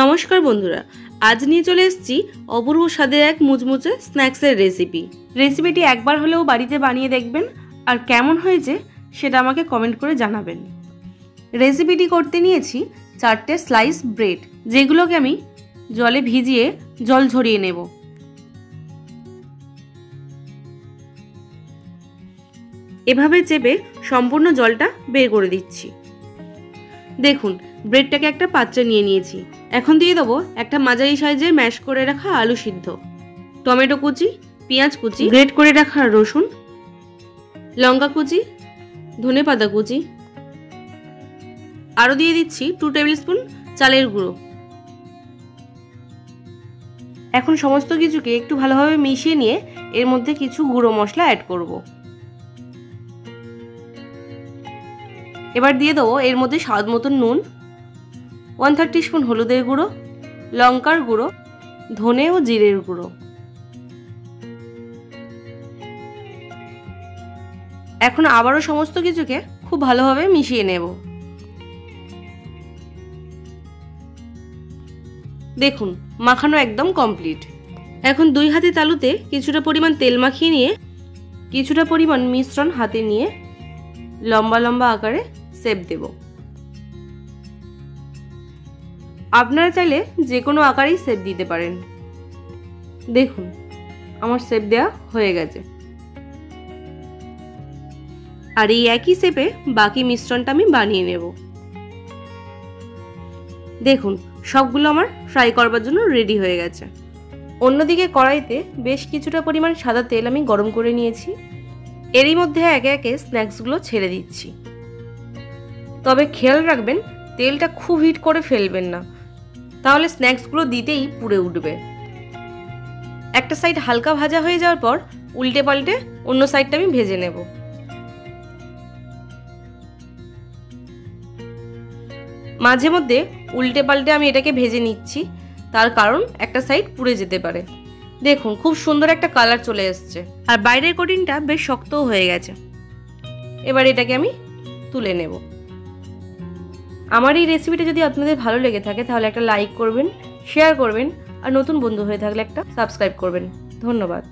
নমস্কার বন্ধুরা, আজ নিয়ে চলে এসেছি অপূর্ব স্বাদের এক মুচমুচে স্ন্যাক্সের রেসিপিটি একবার হলেও বাড়িতে বানিয়ে দেখবেন আর কেমন হয়েছে সেটা আমাকে কমেন্ট করে জানাবেন। রেসিপিটি করতে নিয়েছি 4টে স্লাইস ব্রেড, যেগুলোকে আমি জলে ভিজিয়ে জল ঝরিয়ে নেব। এভাবে চেপে সম্পূর্ণ জলটা বের করে দিচ্ছি। দেখুন, ব্রেডটাকে একটা পাত্রে নিয়ে নিয়েছি। এখন দিয়ে দেবো একটা মাঝারি সাইজের ম্যাশ করে রাখা আলু সিদ্ধ, টমেটো কুচি, পেঁয়াজ কুচি, গ্রেট করে রাখা রসুন, লঙ্কা কুচি, ধনেপাতা কুচি, আরও দিয়ে দিচ্ছি 2 টেবিল স্পুন চালের গুঁড়ো। এখন সমস্ত কিছুকে একটু ভালোভাবে মিশিয়ে নিয়ে এর মধ্যে কিছু গুঁড়ো মশলা অ্যাড করব। এবার দিয়ে দেবো এর মধ্যে স্বাদ মতন নুন, 1/3 টিস্পুন হলুদের গুঁড়ো, লঙ্কার গুঁড়ো, ধনে ও জিরের গুঁড়ো। এখন আবারও সমস্ত কিছুকে খুব ভালোভাবে মিশিয়ে নেব। দেখুন, মাখানো একদম কমপ্লিট। এখন 2 হাতে তালুতে কিছুটা পরিমাণ তেল মাখিয়ে নিয়ে কিছুটা পরিমাণ মিশ্রণ হাতে নিয়ে লম্বা লম্বা আকারে শেপ দেব। আপনারা চাইলে যে কোনো আকারেই শেপ দিতে পারেন। দেখুন, আমার শেপ দেওয়া হয়ে গেছে। আর এই একই শেপে বাকি মিশ্রণটা আমি বানিয়ে নেব। দেখুন, সবগুলো আমার ফ্রাই করবার জন্য রেডি হয়ে গেছে। অন্যদিকে কড়াইতে বেশ কিছুটা পরিমাণ সাদা তেল আমি গরম করে নিয়েছি। এরই মধ্যে একে একে স্ন্যাক্সগুলো ছেড়ে দিচ্ছি। তবে খেয়াল রাখবেন, তেলটা খুব হিট করে ফেলবেন না, তাহলে স্ন্যাক্সগুলো দিতেই পুড়ে উঠবে। একটা সাইড হালকা ভাজা হয়ে যাওয়ার পর উল্টে পাল্টে অন্য সাইডটা আমি ভেজে নেব। মাঝে মধ্যে উল্টে পাল্টে আমি এটাকে ভেজে নিচ্ছি, তার কারণ একটা সাইড পুড়ে যেতে পারে। দেখুন, খুব সুন্দর একটা কালার চলে এসছে আর বাইরের কোটিংটা বেশ শক্তও হয়ে গেছে। এবার এটাকে আমি তুলে নেব। আমার এই রেসিপিটা যদি আপনাদের ভালো লেগে থাকে তাহলে একটা লাইক করবেন, শেয়ার করবেন আর নতুন বন্ধু হয়ে থাকলে একটা সাবস্ক্রাইব করবেন। ধন্যবাদ।